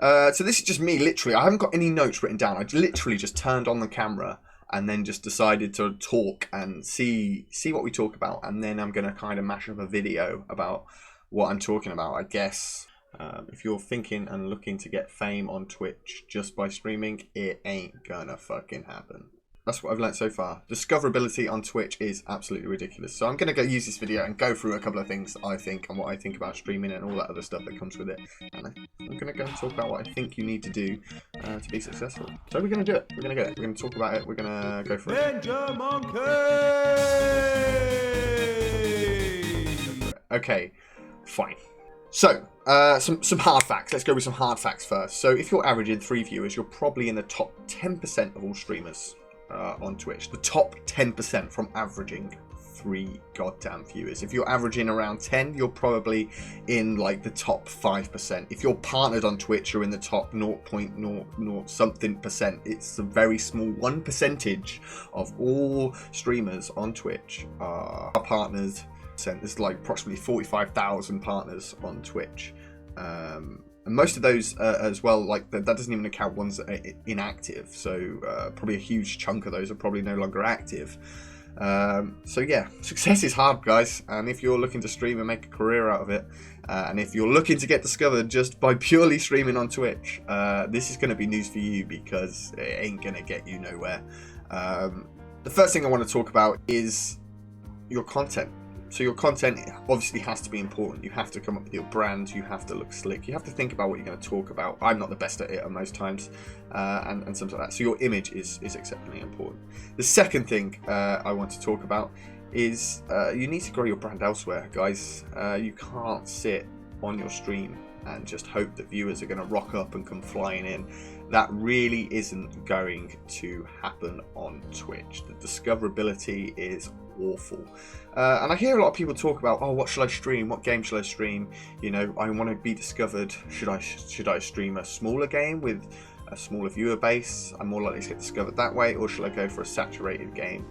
So this is just me, literally. I haven't got any notes written down. I literally just turned on the camera and then just decided to talk and see what we talk about. And then I'm going to kind of mash up a video about what I'm talking about, I guess. If you're thinking and looking to get fame on Twitch just by streaming, it ain't gonna fucking happen. That's what I've learned so far. Discoverability on Twitch is absolutely ridiculous. So I'm going to go use this video and go through a couple of things that I think and what I think about streaming and all that other stuff that comes with it. And I'm going to go and talk about what I think you need to do to be successful. So we're going to do it. We're going to get it. We're going to talk about it. We're going to go for it. Ninja Monkey! Okay, fine. So, some hard facts. Let's go with some hard facts first. So if you're averaging 3 viewers, you're probably in the top 10% of all streamers on Twitch. The top 10% from averaging 3 goddamn viewers. If you're averaging around 10, you're probably in like the top 5%. If you're partnered on Twitch, you're in the top 0.00 something percent. It's a very small 1% of all streamers on Twitch are partners. There's like approximately 45,000 partners on Twitch. And most of those as well, like that doesn't even account ones that are inactive. So probably a huge chunk of those are probably no longer active. So yeah, success is hard, guys. And if you're looking to stream and make a career out of it, and if you're looking to get discovered just by purely streaming on Twitch, this is going to be news for you because it ain't going to get you nowhere. The first thing I want to talk about is your content. So your content obviously has to be important. You have to come up with your brand. You have to look slick. You have to think about what you're going to talk about. I'm not the best at it at most times, and something like that. So your image is exceptionally important. The second thing I want to talk about is you need to grow your brand elsewhere, guys. You can't sit on your stream and just hope that viewers are going to rock up and come flying in. That really isn't going to happen on Twitch. The discoverability is awful. And I hear a lot of people talk about, oh, what should I stream? What game should I stream? You know, I want to be discovered. Should I stream a smaller game with a smaller viewer base? I'm more likely to get discovered that way, or should I go for a saturated game?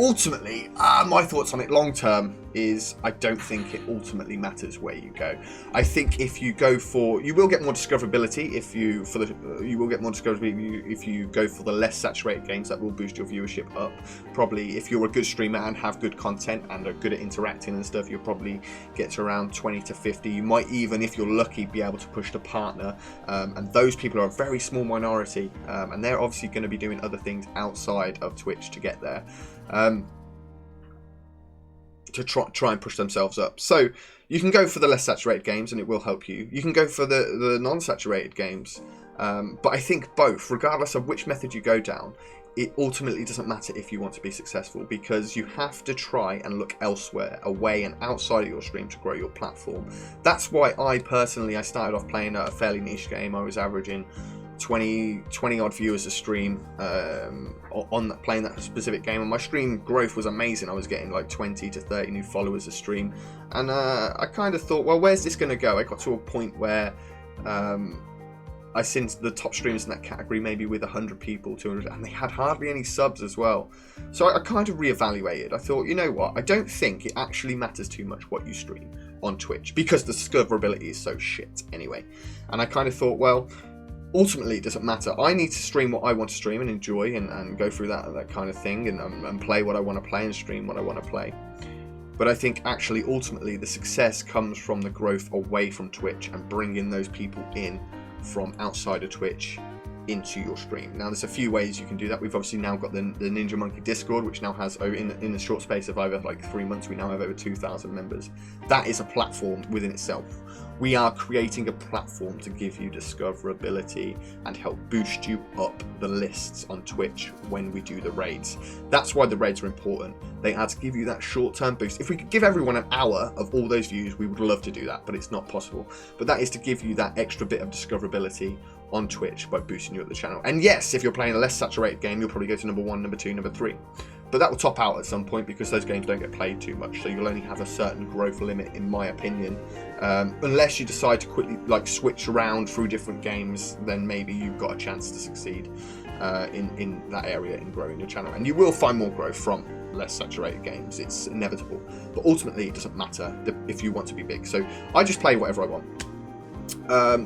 Ultimately, my thoughts on it long term is I don't think it ultimately matters where you go. I think if you go for, you will get more discoverability if you go for the less saturated games. That will boost your viewership up. Probably if you're a good streamer and have good content and are good at interacting and stuff, you'll probably get to around 20 to 50. You might even, if you're lucky, be able to push to partner. And those people are a very small minority, and they're obviously going to be doing other things outside of Twitch to get there. To try and push themselves up. So you can go for the less saturated games and it will help you. You can go for the non-saturated games. But I think both, regardless of which method you go down, it ultimately doesn't matter if you want to be successful, because you have to try and look elsewhere, away and outside of your stream, to grow your platform. That's why I started off playing a fairly niche game. I was averaging 20 odd viewers a stream playing that specific game, and my stream growth was amazing. I was getting like 20 to 30 new followers a stream, and I kind of thought, well, where's this going to go? I got to a point where I seen the top streamers in that category maybe with 100 people, 200, and they had hardly any subs as well. So I kind of reevaluated. I thought, you know what, I don't think it actually matters too much what you stream on Twitch, because the discoverability is so shit anyway. And I kind of thought, well, ultimately it doesn't matter. I need to stream what I want to stream and enjoy and go through that kind of thing and play what I want to play and stream what I want to play. But I think actually ultimately the success comes from the growth away from Twitch and bringing those people in from outside of Twitch into your stream. Now there's a few ways you can do that. We've obviously now got the Ninja Monkey Discord, which now has, in a short space of over like 3 months, we now have over 2,000 members. That is a platform within itself. We are creating a platform to give you discoverability and help boost you up the lists on Twitch when we do the raids. That's why the raids are important. They are to give you that short-term boost. If we could give everyone an hour of all those views, we would love to do that, but it's not possible. But that is to give you that extra bit of discoverability on Twitch by boosting you up the channel. And yes, if you're playing a less saturated game, you'll probably go to number 1, number 2, number 3. But that will top out at some point because those games don't get played too much, so you'll only have a certain growth limit, in my opinion. Unless you decide to quickly switch around through different games, then maybe you've got a chance to succeed in that area in growing your channel. And you will find more growth from less saturated games. It's inevitable. But ultimately, it doesn't matter if you want to be big. So I just play whatever I want.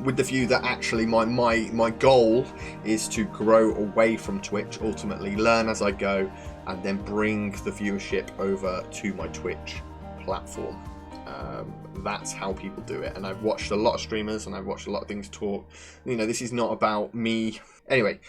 with the view that actually my goal is to grow away from Twitch, ultimately learn as I go, and then bring the viewership over to my Twitch platform. That's how people do it, and I've watched a lot of streamers and I've watched a lot of things talk. You know, this is not about me. Anyway,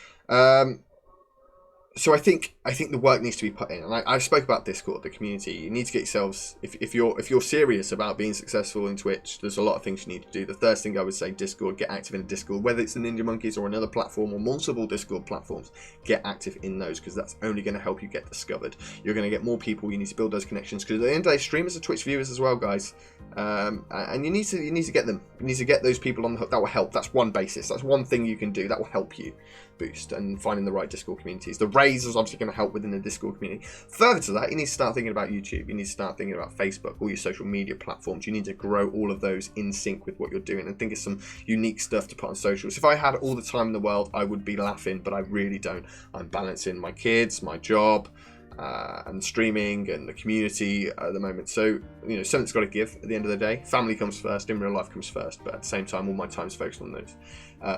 so I think the work needs to be put in, and I spoke about Discord, the community. You need to get yourselves, if you're serious about being successful in Twitch, there's a lot of things you need to do. The first thing I would say, Discord, get active in Discord, whether it's the Ninja Monkeys or another platform or multiple Discord platforms, get active in those, because that's only going to help you get discovered. You're going to get more people. You need to build those connections, because at the end of the day, streamers are Twitch viewers as well, guys, and you need to get them. You need to get those people on the hook. That will help. That's one basis. That's one thing you can do that will help you boost, and finding the right Discord communities. The raise is obviously going to help within the Discord community. Further to that, you need to start thinking about YouTube. You need to start thinking about Facebook, all your social media platforms. You need to grow all of those in sync with what you're doing, and think of some unique stuff to put on socials. If I had all the time in the world, I would be laughing, but I really don't. I'm balancing my kids, my job, and streaming and the community at the moment. So, you know, something's got to give at the end of the day. Family comes first, in real life comes first, but at the same time, all my time's focused on those.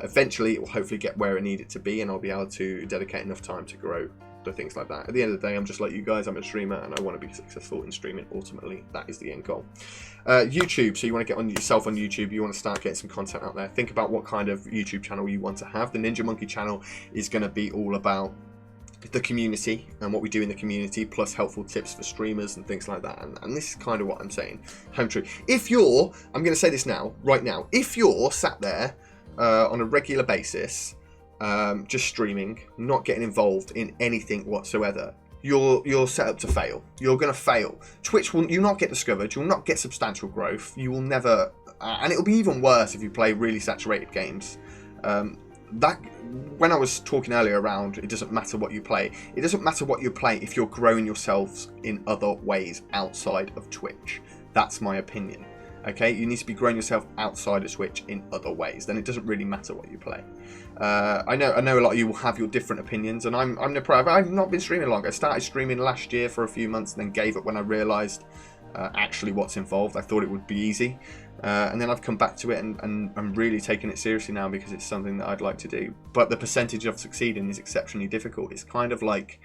Eventually, it will hopefully get where it needs to be, and I'll be able to dedicate enough time to grow the things like that. At the end of the day, I'm just like you guys. I'm a streamer, and I want to be successful in streaming. Ultimately, that is the end goal. YouTube. So you want to get on yourself on YouTube. You want to start getting some content out there. Think about what kind of YouTube channel you want to have. The Ninja Monkey channel is going to be all about the community and what we do in the community, plus helpful tips for streamers and things like that. And this is kind of what I'm saying. Home true. If you're, I'm going to say this now, right now, if you're sat there on a regular basis, just streaming, not getting involved in anything whatsoever, you're set up to fail. You're going to fail. Twitch will, you'll not get discovered. You'll not get substantial growth. You will never, and it'll be even worse if you play really saturated games. That, when I was talking earlier around, it doesn't matter what you play. It doesn't matter what you play if you're growing yourselves in other ways outside of Twitch. That's my opinion. Okay, you need to be growing yourself outside of Twitch in other ways. Then it doesn't really matter what you play. I know a lot of you will have your different opinions, and I'm no pro. I've not been streaming long. I started streaming last year for a few months, and then gave up when I realised actually what's involved. I thought it would be easy, and then I've come back to it, and I'm really taking it seriously now, because it's something that I'd like to do. But the percentage of succeeding is exceptionally difficult. It's kind of like,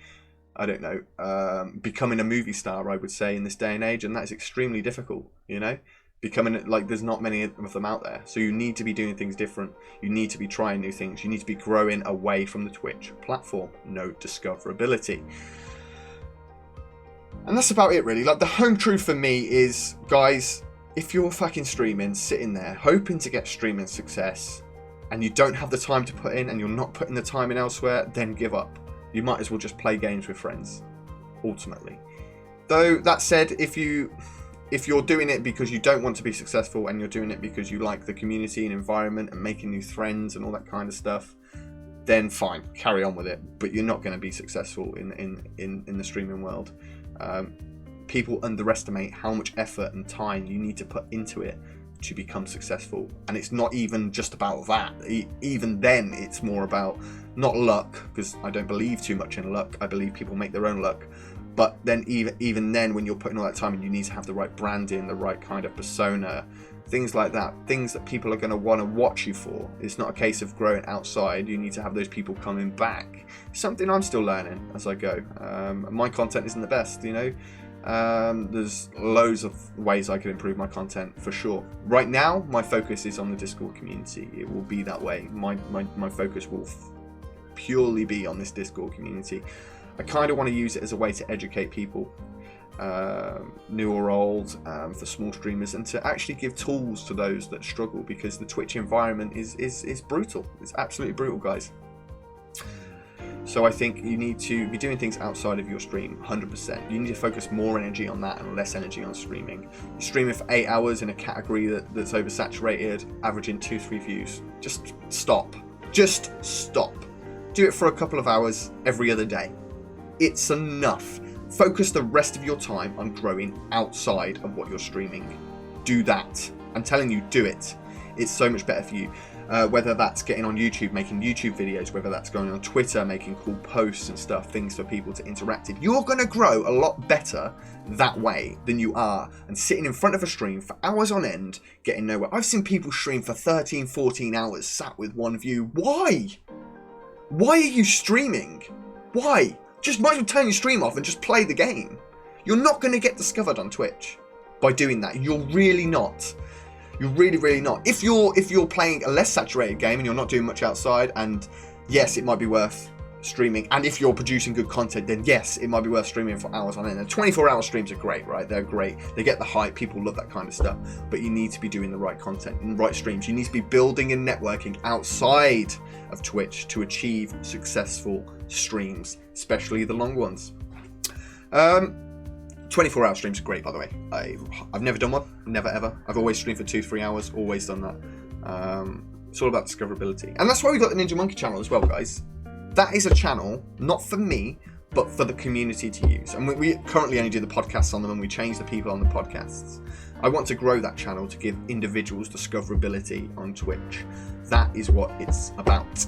I don't know, becoming a movie star, I would say, in this day and age, and that is extremely difficult, you know? Becoming, like, there's not many of them out there. So you need to be doing things different. You need to be trying new things. You need to be growing away from the Twitch platform. No discoverability. And that's about it, really. Like, the home truth for me is, guys, if you're fucking streaming, sitting there, hoping to get streaming success, and you don't have the time to put in, and you're not putting the time in elsewhere, then give up. You might as well just play games with friends, ultimately. Though, that said, if you're doing it because you don't want to be successful, and you're doing it because you like the community and environment and making new friends and all that kind of stuff, then fine, carry on with it. But you're not going to be successful in the streaming world. People underestimate how much effort and time you need to put into it to become successful. And it's not even just about that. Even then, it's more about not luck, because I don't believe too much in luck. I believe people make their own luck. But then even then, when you're putting all that time in, you need to have the right branding, the right kind of persona, things like that, things that people are going to want to watch you for. It's not a case of growing outside. You need to have those people coming back. Something I'm still learning as I go. My content isn't the best, you know. There's loads of ways I could improve my content for sure. Right now, my focus is on the Discord community. It will be that way. My focus will purely be on this Discord community. I kind of want to use it as a way to educate people, new or old, for small streamers, and to actually give tools to those that struggle, because the Twitch environment is brutal. It's absolutely brutal, guys. So I think you need to be doing things outside of your stream, 100%. You need to focus more energy on that and less energy on streaming. You're streaming for 8 hours in a category that's oversaturated, averaging 2-3 views. Just stop. Just stop. Do it for a couple of hours every other day. It's enough. Focus the rest of your time on growing outside of what you're streaming. Do that. I'm telling you, do it. It's so much better for you. Whether that's getting on YouTube, making YouTube videos, whether that's going on Twitter, making cool posts and stuff, things for people to interact with. You're going to grow a lot better that way than you are and sitting in front of a stream for hours on end, getting nowhere. I've seen people stream for 13, 14 hours sat with one view. Why? Why are you streaming? Why? Just might as well turn your stream off and just play the game. You're not going to get discovered on Twitch by doing that. You're really not. You're really not. If you're playing a less saturated game and you're not doing much outside, and yes, it might be worth streaming. And if you're producing good content, then yes, it might be worth streaming for hours on end. And 24-hour streams are great, right? They're great. They get the hype. People love that kind of stuff. But you need to be doing the right content and right streams. You need to be building and networking outside of Twitch to achieve successful streams, especially the long ones. 24-hour streams are great, by the way. I've never done one, never ever. I've always streamed for 2-3 hours, always done that. It's all about discoverability. And that's why we got the Ninja Monkey channel as well, guys. That is a channel, not for me, but for the community to use. And we currently only do the podcasts on them, and we change the people on the podcasts. I want to grow that channel to give individuals discoverability on Twitch. That is what it's about.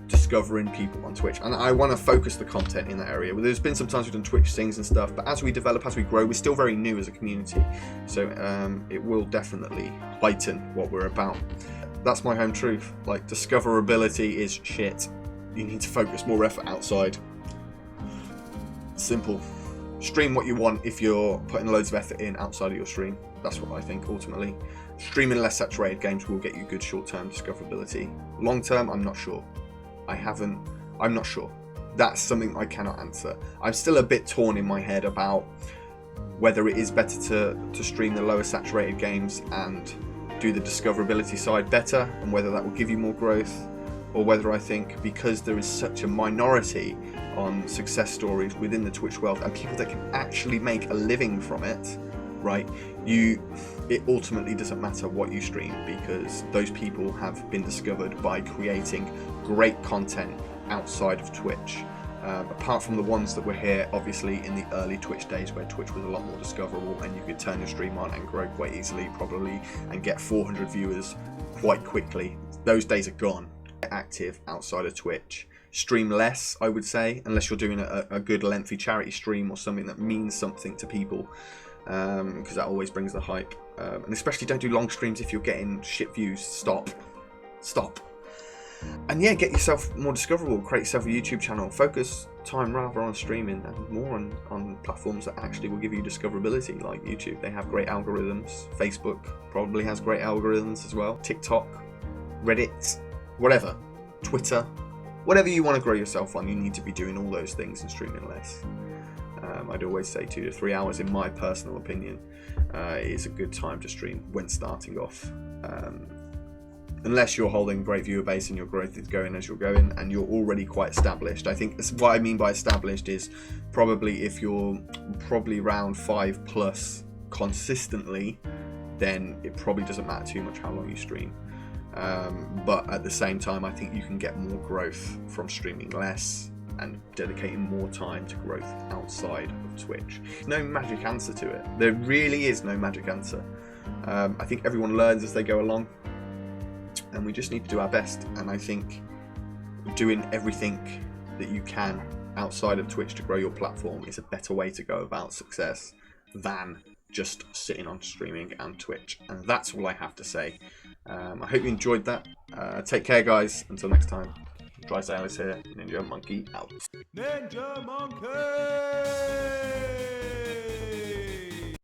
Discovering people on Twitch, and I want to focus the content in that area. Well, there's been some times we've done Twitch things and stuff, but as we develop, as we grow, we're still very new as a community, so it will definitely heighten what we're about. That's my home truth. Like, discoverability is shit. You need to focus more effort outside. Simple. Stream what you want if you're putting loads of effort in outside of your stream. That's what I think ultimately. Streaming less saturated games will get you good short-term discoverability. Long-term, I'm not sure. I'm not sure. That's something I cannot answer. I'm still a bit torn in my head about whether it is better to stream the lower saturated games and do the discoverability side better, and whether that will give you more growth, or whether I think because there is such a minority on success stories within the Twitch world and people that can actually make a living from it, right? It ultimately doesn't matter what you stream, because those people have been discovered by creating great content outside of Twitch. Apart from the ones that were here, obviously, in the early Twitch days where Twitch was a lot more discoverable and you could turn your stream on and grow quite easily, probably, and get 400 viewers quite quickly. Those days are gone. Get active outside of Twitch. Stream less, I would say, unless you're doing a good lengthy charity stream or something that means something to people. Because that always brings the hype, and especially don't do long streams if you're getting shit views. Stop, and yeah, get yourself more discoverable, create yourself a YouTube channel, focus time rather on streaming and more on platforms that actually will give you discoverability, like YouTube. They have great algorithms. Facebook probably has great algorithms as well. TikTok, Reddit, whatever, Twitter, whatever you want to grow yourself on, you need to be doing all those things and streaming less. I'd always say 2 to 3 hours, in my personal opinion, is a good time to stream when starting off. Unless you're holding great viewer base and your growth is going as you're going and you're already quite established. I think that's what I mean by established is probably if you're probably around 5+ consistently, then it probably doesn't matter too much how long you stream. But at the same time, I think you can get more growth from streaming less and dedicating more time to growth outside of Twitch. No magic answer to it. There really is no magic answer. I think everyone learns as they go along, and we just need to do our best. And I think doing everything that you can outside of Twitch to grow your platform is a better way to go about success than just sitting on streaming and Twitch. And that's all I have to say. I hope you enjoyed that. Take care, guys. Until next time. Drysail is here. Ninja Monkey out. Ninja Monkey!